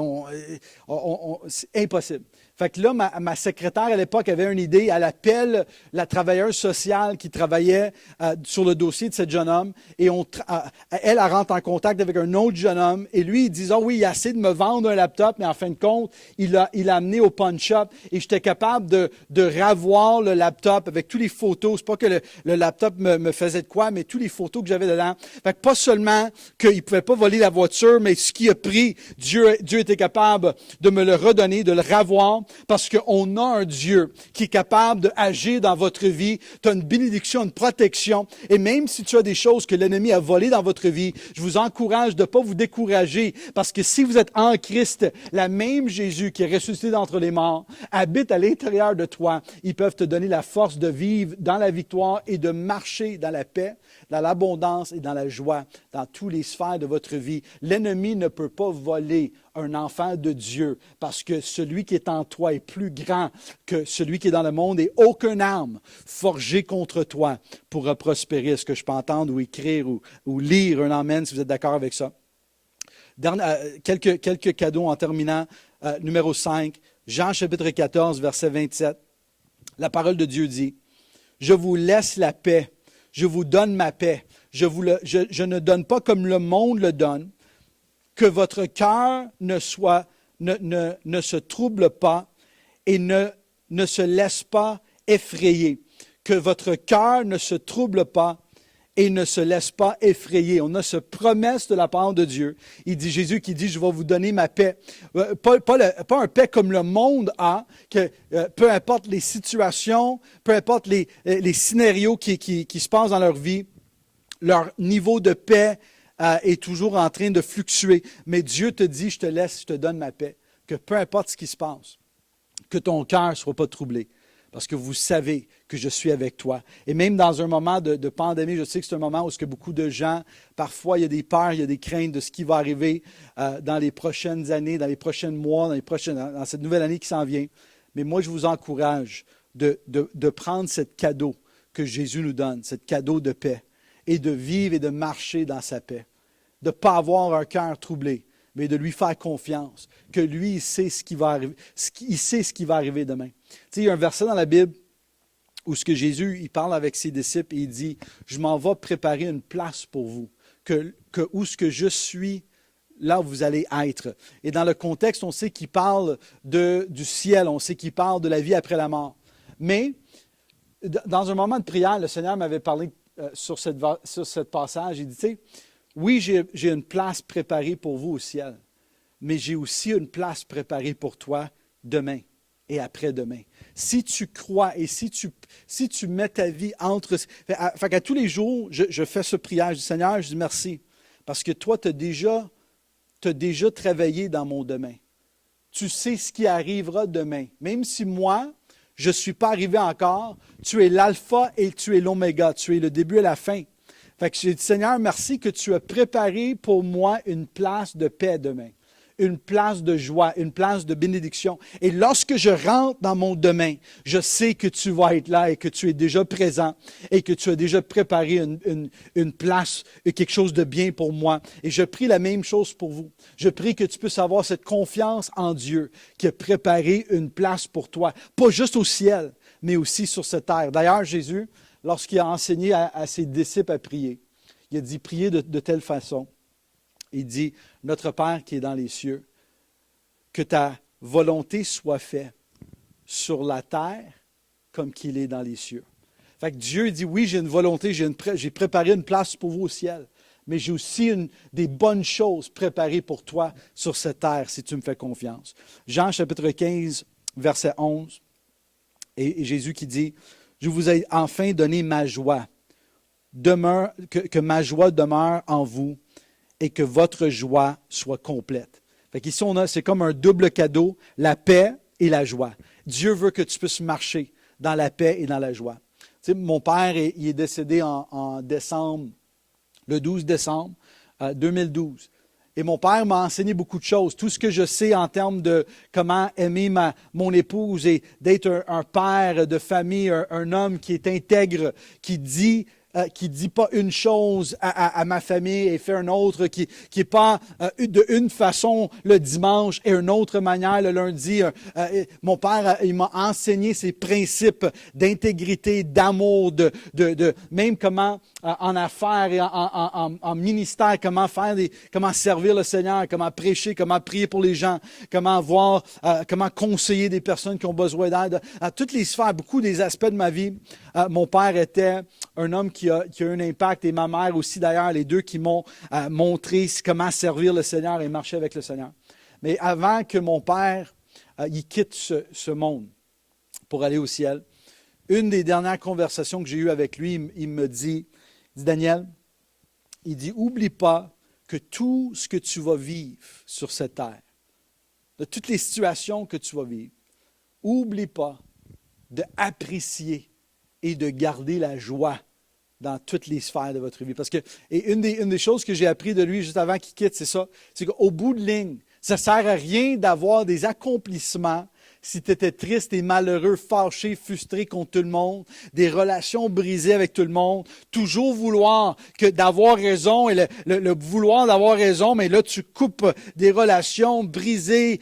c'est impossible. Fait que là, ma secrétaire à l'époque avait une idée. Elle appelle la travailleuse sociale qui travaillait sur le dossier de ce jeune homme. Et elle rentre en contact avec un autre jeune homme. Et lui, il dit, « Ah oui, il a essayé de me vendre un laptop, mais en fin de compte, il l'a amené au punch-up. Et j'étais capable de ravoir le laptop avec toutes les photos. C'est pas que le laptop me faisait de quoi, mais toutes les photos que j'avais dedans. Fait que pas seulement qu'il ne pouvait pas voler la voiture, mais ce qu'il a pris, Dieu était capable de me le redonner, de le ravoir. Parce qu'on a un Dieu qui est capable d'agir dans votre vie. Tu as une bénédiction, une protection. Et même si tu as des choses que l'ennemi a volées dans votre vie, je vous encourage de ne pas vous décourager. Parce que si vous êtes en Christ, la même Jésus qui est ressuscité d'entre les morts habite à l'intérieur de toi. Ils peuvent te donner la force de vivre dans la victoire et de marcher dans la paix, dans l'abondance et dans la joie, dans toutes les sphères de votre vie. L'ennemi ne peut pas voler un enfant de Dieu, parce que celui qui est en toi est plus grand que celui qui est dans le monde et aucune arme forgée contre toi pourra prospérer. Est-ce que je peux entendre ou écrire ou lire un amen si vous êtes d'accord avec ça? Quelques cadeaux en terminant. Numéro 5, Jean chapitre 14, verset 27. La parole de Dieu dit, « Je vous laisse la paix, je vous donne ma paix. Je ne donne pas comme le monde le donne. Que votre cœur ne se trouble pas et ne se laisse pas effrayer. Que votre cœur ne se trouble pas et ne se laisse pas effrayer. » On a cette promesse de la part de Dieu. Il dit, Jésus qui dit, « Je vais vous donner ma paix. » Pas un paix comme le monde a, que peu importe les situations, peu importe les scénarios qui se passent dans leur vie, leur niveau de paix est toujours en train de fluctuer. Mais Dieu te dit, je te laisse, je te donne ma paix. Que peu importe ce qui se passe, que ton cœur ne soit pas troublé. Parce que vous savez que je suis avec toi. Et même dans un moment de pandémie, je sais que c'est un moment où beaucoup de gens, parfois il y a des peurs, il y a des craintes de ce qui va arriver dans les prochaines années, dans les prochains mois, dans cette nouvelle année qui s'en vient. Mais moi, je vous encourage de prendre ce cadeau que Jésus nous donne, ce cadeau de paix, et de vivre et de marcher dans sa paix. De ne pas avoir un cœur troublé, mais de lui faire confiance, que lui, il sait ce qui va arriver, il sait ce qui va arriver demain. Tu sais, il y a un verset dans la Bible où Jésus il parle avec ses disciples et il dit, « Je m'en vais préparer une place pour vous, où ce que je suis, là où vous allez être. » Et dans le contexte, on sait qu'il parle du ciel, on sait qu'il parle de la vie après la mort. Mais dans un moment de prière, le Seigneur m'avait parlé sur cette passage. Il dit, tu sais, oui, j'ai une place préparée pour vous au ciel, mais j'ai aussi une place préparée pour toi demain et après-demain. Si tu crois et si tu mets ta vie entre... Fait qu'à tous les jours, je fais ce prière. Je dis, Seigneur, je dis merci, parce que toi, tu as déjà travaillé dans mon demain. Tu sais ce qui arrivera demain. Même si moi, je ne suis pas arrivé encore, tu es l'alpha et tu es l'oméga, tu es le début et la fin. Fait que j'ai dit, Seigneur, merci que tu as préparé pour moi une place de paix demain, une place de joie, une place de bénédiction. Et lorsque je rentre dans mon domaine, je sais que tu vas être là et que tu es déjà présent et que tu as déjà préparé une place, quelque chose de bien pour moi. Et je prie la même chose pour vous. Je prie que tu puisses avoir cette confiance en Dieu qui a préparé une place pour toi, pas juste au ciel, mais aussi sur cette terre. D'ailleurs, Jésus, lorsqu'il a enseigné à ses disciples à prier, il a dit, priez de telle façon. Il dit, notre Père qui est dans les cieux, que ta volonté soit faite sur la terre comme qu'il est dans les cieux. Fait que Dieu dit, oui, j'ai une volonté, j'ai préparé une place pour vous au ciel, mais j'ai aussi des bonnes choses préparées pour toi sur cette terre, si tu me fais confiance. Jean chapitre 15, verset 11, et Jésus qui dit, je vous ai enfin donné ma joie, que ma joie demeure en vous, et que votre joie soit complète. Fait qu'ici, c'est comme un double cadeau, la paix et la joie. Dieu veut que tu puisses marcher dans la paix et dans la joie. Tu sais, mon père, il est décédé en décembre, le 12 décembre 2012. Et mon père m'a enseigné beaucoup de choses. Tout ce que je sais en termes de comment aimer mon épouse et d'être un père de famille, un homme qui est intègre, qui dit pas une chose à ma famille et fait une autre, qui est pas de une façon le dimanche et une autre manière le lundi. Mon père, il m'a enseigné ces principes d'intégrité, d'amour, de même comment en affaires et en ministère, comment servir le Seigneur, comment prêcher, comment prier pour les gens, comment conseiller des personnes qui ont besoin d'aide. À toutes les sphères, beaucoup des aspects de ma vie, mon père était un homme qui a eu un impact, et ma mère aussi d'ailleurs, les deux qui m'ont montré comment servir le Seigneur et marcher avec le Seigneur. Mais avant que mon père il quitte ce monde pour aller au ciel, une des dernières conversations que j'ai eues avec lui, il me dit, Daniel, il dit, oublie pas que tout ce que tu vas vivre sur cette terre, de toutes les situations que tu vas vivre, oublie pas d'apprécier et de garder la joie dans toutes les sphères de votre vie. Parce que, et une des choses que j'ai appris de lui juste avant qu'il quitte, c'est ça, c'est qu'au bout de ligne, ça ne sert à rien d'avoir des accomplissements si tu étais triste et malheureux, fâché, frustré contre tout le monde, des relations brisées avec tout le monde, toujours vouloir d'avoir raison et le vouloir d'avoir raison, mais là tu coupes des relations brisées,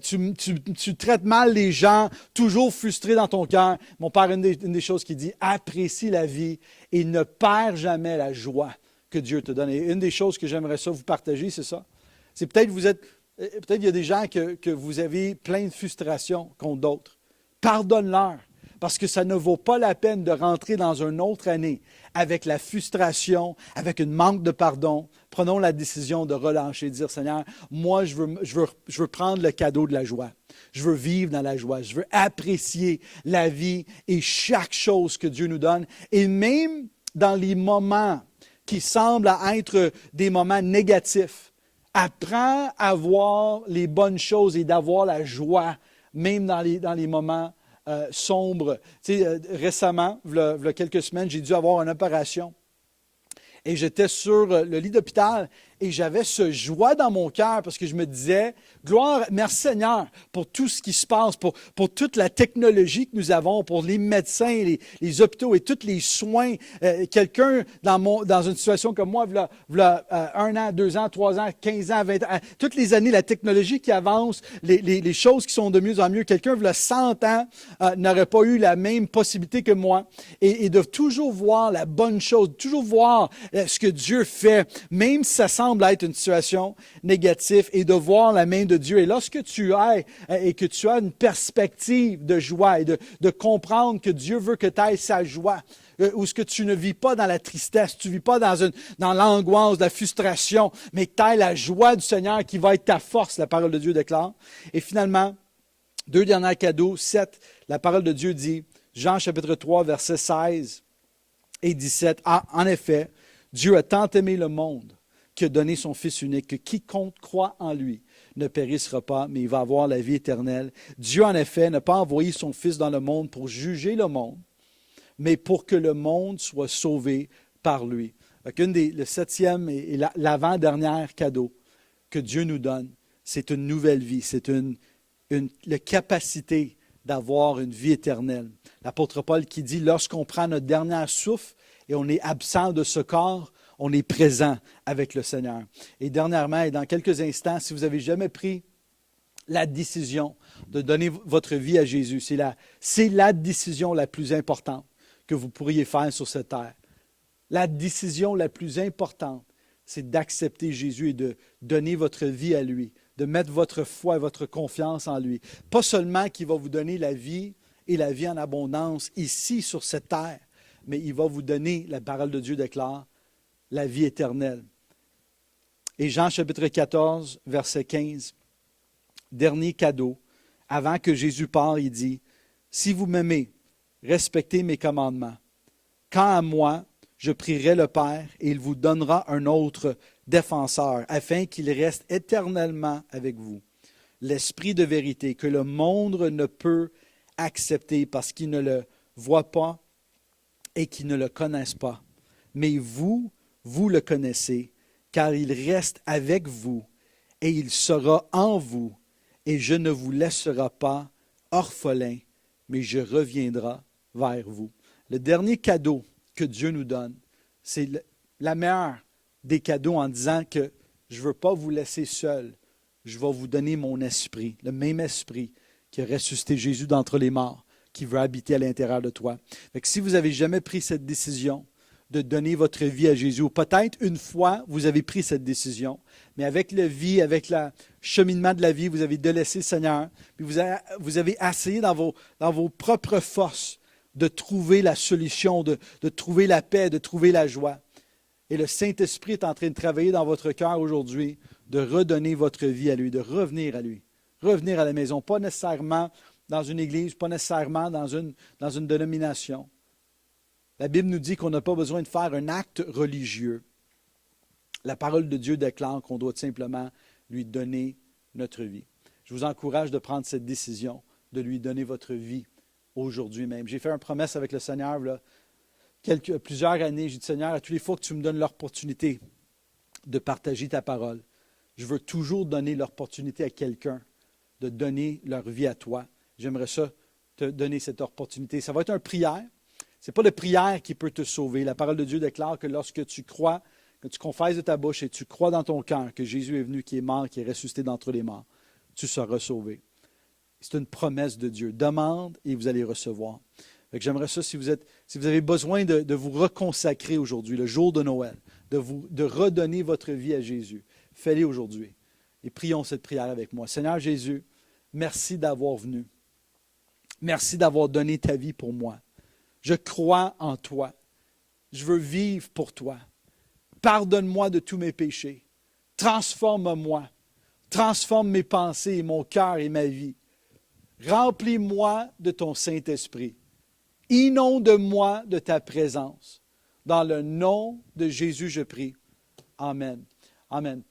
tu traites mal les gens, toujours frustré dans ton cœur. Mon père, une des choses qu'il dit, apprécie la vie et ne perds jamais la joie que Dieu te donne. Et une des choses que j'aimerais ça vous partager, c'est ça. C'est peut-être il y a des gens que vous avez plein de frustration contre d'autres. Pardonne-leur, parce que ça ne vaut pas la peine de rentrer dans une autre année avec la frustration, avec un manque de pardon. Prenons la décision de relâcher, de dire, Seigneur, moi, je veux prendre le cadeau de la joie. Je veux vivre dans la joie. Je veux apprécier la vie et chaque chose que Dieu nous donne. Et même dans les moments qui semblent être des moments négatifs, apprends à voir les bonnes choses et d'avoir la joie, même dans les moments sombres. Tu sais, récemment, il y a quelques semaines, j'ai dû avoir une opération. Et j'étais sur le lit d'hôpital et j'avais ce joie dans mon cœur parce que je me disais, gloire, merci Seigneur pour tout ce qui se passe, pour toute la technologie que nous avons, pour les médecins, les hôpitaux et tous les soins. Quelqu'un dans une situation comme moi, voilà 1 an, 2 ans, 3 ans, 15 ans, 20 ans, toutes les années, la technologie qui avance, les choses qui sont de mieux en mieux. Quelqu'un, voilà 100 ans, n'aurait pas eu la même possibilité que moi. Et de toujours voir la bonne chose, toujours voir ce que Dieu fait, même si ça semble être une situation négative, et de voir la main de Dieu. Et lorsque tu es et que tu as une perspective de joie et de comprendre que Dieu veut que tu aies sa joie, où ce que tu ne vis pas dans la tristesse, tu ne vis pas dans l'angoisse, la frustration, mais que tu aies la joie du Seigneur qui va être ta force, la parole de Dieu déclare. Et finalement, 2 derniers cadeaux, 7, la parole de Dieu dit, Jean chapitre 3, versets 16 et 17, en effet, Dieu a tant aimé le monde qu'il a donné son Fils unique, que quiconque croit en lui ne périssera pas, mais il va avoir la vie éternelle. Dieu, en effet, n'a pas envoyé son Fils dans le monde pour juger le monde, mais pour que le monde soit sauvé par lui. Le 7e et l'avant-dernier cadeau que Dieu nous donne, c'est une nouvelle vie, c'est la capacité d'avoir une vie éternelle. L'apôtre Paul qui dit, lorsqu'on prend notre dernier souffle et on est absent de ce corps, on est présent avec le Seigneur. Et dernièrement, et dans quelques instants, si vous n'avez jamais pris la décision de donner votre vie à Jésus, c'est la décision la plus importante que vous pourriez faire sur cette terre. La décision la plus importante, c'est d'accepter Jésus et de donner votre vie à lui, de mettre votre foi et votre confiance en lui. Pas seulement qu'il va vous donner la vie et la vie en abondance ici sur cette terre, mais il va vous donner, la parole de Dieu déclare, la vie éternelle. Et Jean chapitre 14, verset 15, dernier cadeau, avant que Jésus parte, il dit, « Si vous m'aimez, respectez mes commandements. Quant à moi, je prierai le Père et il vous donnera un autre défenseur, afin qu'il reste éternellement avec vous. L'Esprit de vérité que le monde ne peut accepter parce qu'il ne le voit pas et qu'il ne le connaisse pas. Mais vous le connaissez, car il reste avec vous et il sera en vous, et je ne vous laisserai pas orphelins, mais je reviendrai vers vous. » Le dernier cadeau que Dieu nous donne, c'est la meilleure des cadeaux en disant que je ne veux pas vous laisser seul, je vais vous donner mon esprit, le même esprit qui a ressuscité Jésus d'entre les morts, qui veut habiter à l'intérieur de toi. Fait que si vous n'avez jamais pris cette décision de donner votre vie à Jésus, ou peut-être une fois vous avez pris cette décision, mais avec la vie, avec le cheminement de la vie, vous avez délaissé le Seigneur, puis vous avez essayé dans vos propres forces de trouver la solution, de trouver la paix, de trouver la joie. Et le Saint-Esprit est en train de travailler dans votre cœur aujourd'hui, de redonner votre vie à lui, de revenir à lui, revenir à la maison, pas nécessairement dans une église, pas nécessairement dans une dénomination. La Bible nous dit qu'on n'a pas besoin de faire un acte religieux. La parole de Dieu déclare qu'on doit simplement lui donner notre vie. Je vous encourage de prendre cette décision, de lui donner votre vie aujourd'hui même. J'ai fait une promesse avec le Seigneur là, plusieurs années. J'ai dit, Seigneur, à tous les fois que tu me donnes l'opportunité de partager ta parole, je veux toujours donner l'opportunité à quelqu'un de donner leur vie à toi. J'aimerais ça te donner cette opportunité. Ça va être une prière. Ce n'est pas la prière qui peut te sauver. La parole de Dieu déclare que lorsque tu crois, que tu confesses de ta bouche et tu crois dans ton cœur que Jésus est venu, qui est mort, qui est ressuscité d'entre les morts, tu seras sauvé. C'est une promesse de Dieu. Demande et vous allez recevoir. J'aimerais ça, si vous avez besoin de vous reconsacrer aujourd'hui, le jour de Noël, de redonner votre vie à Jésus, faites-le aujourd'hui. Et prions cette prière avec moi. Seigneur Jésus, merci d'avoir venu. Merci d'avoir donné ta vie pour moi. Je crois en toi. Je veux vivre pour toi. Pardonne-moi de tous mes péchés. Transforme-moi. Transforme mes pensées et mon cœur et ma vie. Remplis-moi de ton Saint-Esprit. Inonde-moi de ta présence. Dans le nom de Jésus, je prie. Amen. Amen.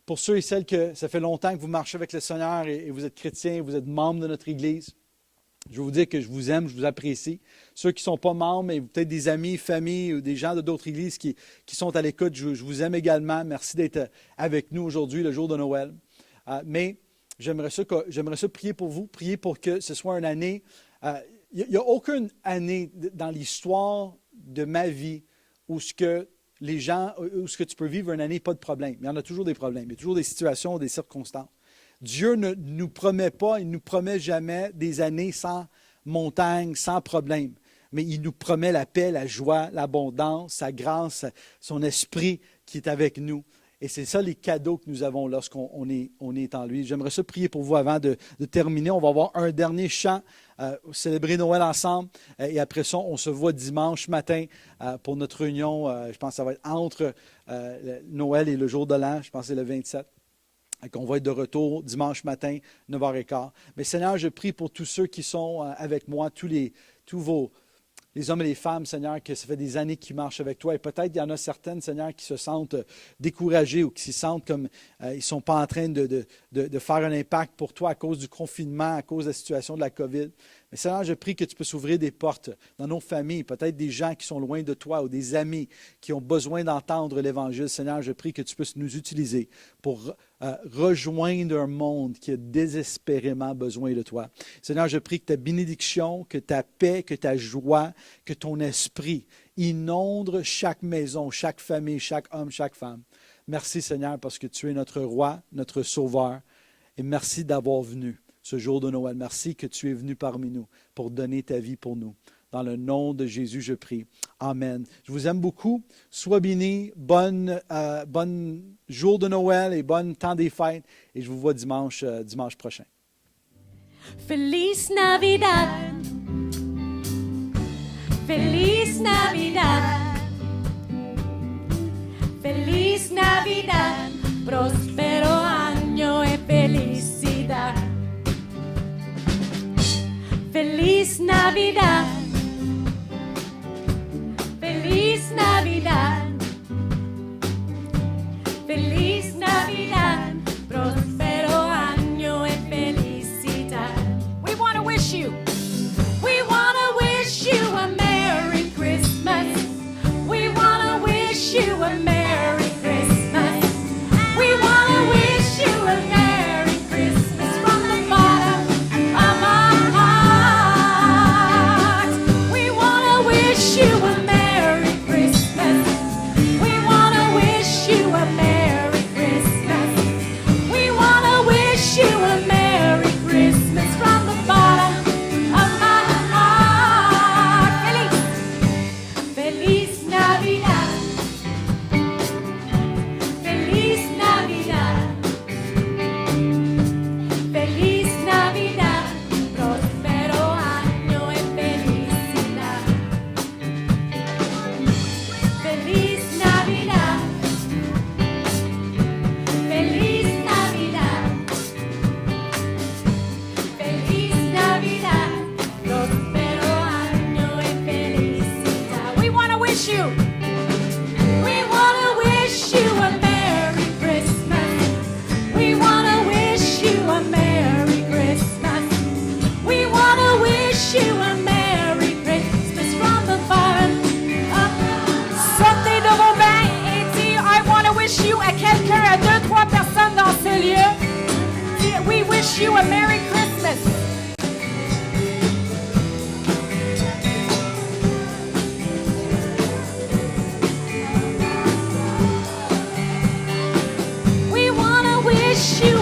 Pour ceux et celles que ça fait longtemps que vous marchez avec le Seigneur et vous êtes chrétiens, vous êtes membres de notre Église, je vais vous dire que je vous aime, je vous apprécie. Ceux qui ne sont pas membres, mais peut-être des amis, familles ou des gens d'autres églises qui sont à l'écoute, je vous aime également. Merci d'être avec nous aujourd'hui, le jour de Noël. Mais j'aimerais ça prier pour vous, prier pour que ce soit une année. Il n'y a aucune année dans l'histoire de ma vie où ce que tu peux vivre une année, pas de problème. Il y en a toujours des problèmes, il y a toujours des situations, des circonstances. Dieu ne nous promet pas, il ne nous promet jamais des années sans montagne, sans problème. Mais il nous promet la paix, la joie, l'abondance, sa grâce, son esprit qui est avec nous. Et c'est ça les cadeaux que nous avons lorsqu'on est en lui. J'aimerais ça prier pour vous avant de terminer. On va avoir un dernier chant, célébrer Noël ensemble. Et après ça, on se voit dimanche matin pour notre réunion. Je pense que ça va être entre Noël et le jour de l'an. Je pense que c'est le 27. On va être de retour dimanche matin, 9h15. Mais Seigneur, je prie pour tous ceux qui sont avec moi, tous les hommes et les femmes, Seigneur, que ça fait des années qu'ils marchent avec toi. Et peut-être il y en a certaines, Seigneur, qui se sentent découragées ou qui se sentent comme ils ne sont pas en train de faire un impact pour toi à cause du confinement, à cause de la situation de la COVID. Mais Seigneur, je prie que tu puisses ouvrir des portes dans nos familles, peut-être des gens qui sont loin de toi ou des amis qui ont besoin d'entendre l'Évangile. Seigneur, je prie que tu puisses nous utiliser pour rejoindre un monde qui a désespérément besoin de toi. Seigneur, je prie que ta bénédiction, que ta paix, que ta joie, que ton esprit inonde chaque maison, chaque famille, chaque homme, chaque femme. Merci Seigneur parce que tu es notre roi, notre sauveur. Et merci d'avoir venu ce jour de Noël. Merci que tu es venu parmi nous pour donner ta vie pour nous. Dans le nom de Jésus, je prie. Amen. Je vous aime beaucoup. Sois bénis. Bonne jour de Noël et bon temps des fêtes. Et je vous vois dimanche prochain. Feliz Navidad. Feliz Navidad. Feliz Navidad. Próspero año y felicidad. Feliz Navidad. Feliz Navidad. Feliz Navidad. Próspero año y felicidad. We want to wish you. We want to wish you a Merry Christmas. We want to wish you a Merry Christmas. We want to wish you a Merry Christmas from the bottom of our hearts. We want to wish you a Merry Christmas. We want to wish you a Merry Christmas. We want to wish you a Merry Christmas from the bottom of my heart. Feliz, feliz Navidad. Feliz Navidad. Feliz Navidad. Próspero año y felicidad. Feliz Navidad. Feliz Navidad. Feliz Navidad. Próspero año y felicidad. We want to wish you. We want to wish you a Merry Christmas. We want to wish you a Merry Christmas. We want to wish you a Merry Christmas from the bottom of. Sortez de vos bains et dire I want to wish you à quelqu'un, à 2-3 personnes dans ce lieu. Dis, we wish you a Merry Christmas. We want to wish you